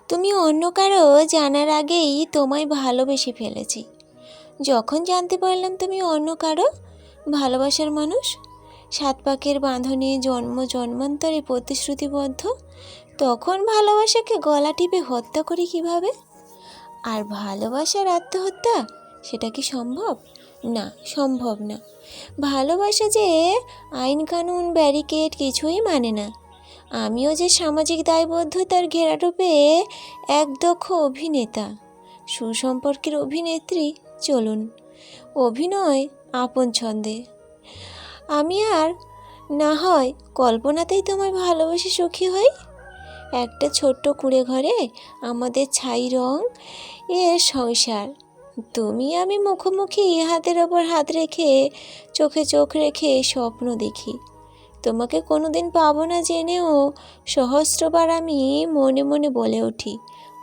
তুমি অন্য কারো জানার আগেই তোমায় ভালোবেসে ফেলেছি। যখন জানতে পারলাম তুমি অন্য কারো ভালোবাসার মানুষ, সাত পাকের বাঁধনে জন্ম জন্মান্তরে প্রতিশ্রুতিবদ্ধ, তখন ভালোবাসাকে গলা টিপে হত্যা করি কিভাবে? আর ভালোবাসার আত্মহত্যা, সেটা কি সম্ভব? না, সম্ভব না। ভালোবাসা যে আইন কানুন ব্যারিকেড কিছুই মানে না। আমিও যে সামাজিক দায়বদ্ধতার ঘেরাটোপে একদক্ষ অভিনেতা, সুসম্পর্কের অভিনেত্রী। চলুন অভিনয় আপন ছন্দে। আমি আর না হয় কল্পনাতেই তোমায় ভালোবেসে সুখী হই। একটা ছোট্ট কুঁড়ে ঘরে আমাদের ছাই রং এর সংসার। তুমি আমি মুখোমুখি হাতের ওপর হাত রেখে চোখে চোখ রেখে স্বপ্ন দেখি। তোমাকে কোনোদিন পাবো না জেনেও সহস্রবার আমি মনে মনে বলে উঠি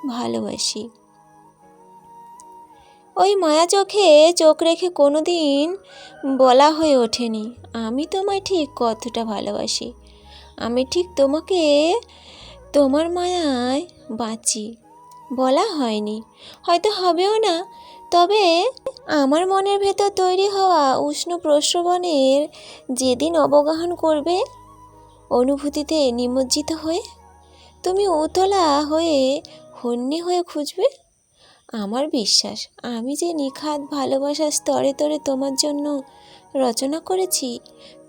ভালোবাসি। ওই মায়া চোখে চোখ রেখে কোনোদিন বলা হয়ে ওঠেনি আমি তোমায় ঠিক কতটা ভালোবাসি। আমি ঠিক তোমাকে তোমার মায়ায় বাঁচি বলা হয়নি, হয়তো হবেও না। তবে আমার মনের ভেতর তৈরি হওয়া উষ্ণ প্রস্রবণের যেদিন অবগাহন করবে অনুভূতিতে নিমজ্জিত হয়ে, তুমি উতলা হয়ে হন্যে হয়ে খুঁজবে। আমার বিশ্বাস আমি যে নিখাদ ভালোবাসার স্তরে তরে তোমার জন্য রচনা করেছি,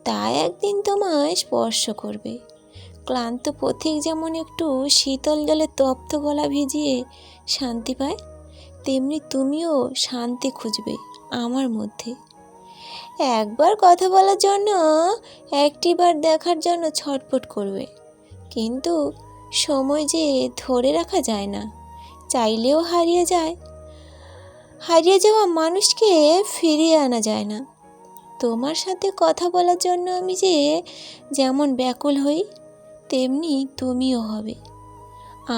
তা একদিন তোমায় স্পর্শ করবে। ক্লান্ত পথিক যেমন একটু শীতল জলে তপ্ত গলা ভিজিয়ে শান্তি পায়, তেমনি তুমিও শান্তি খুঁজবে আমার মধ্যে। একবার কথা বলার জন্য, একটিবার দেখার জন্য ছটফট করবে। কিন্তু সময় যে ধরে রাখা যায় না, চাইলেও হারিয়ে যায়। হারিয়ে যাওয়া মানুষকে ফিরিয়ে আনা যায় না। তোমার সাথে কথা বলার জন্য আমি যে যেমন ব্যাকুল হই, তেমনি তুমিও হবে।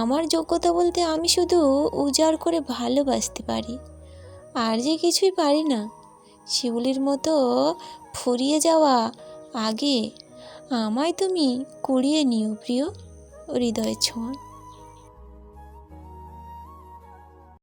আমার যোগ্যতা বলতে আমি শুধু উজাড় করে ভালোবাসতে পারি, আর যে কিছুই পারি না। শিউলির মতো ফুরিয়ে যাওয়া আগে আমায় তুমি কুড়িয়ে নিও প্রিয় হৃদয়ের ছোঁয়া।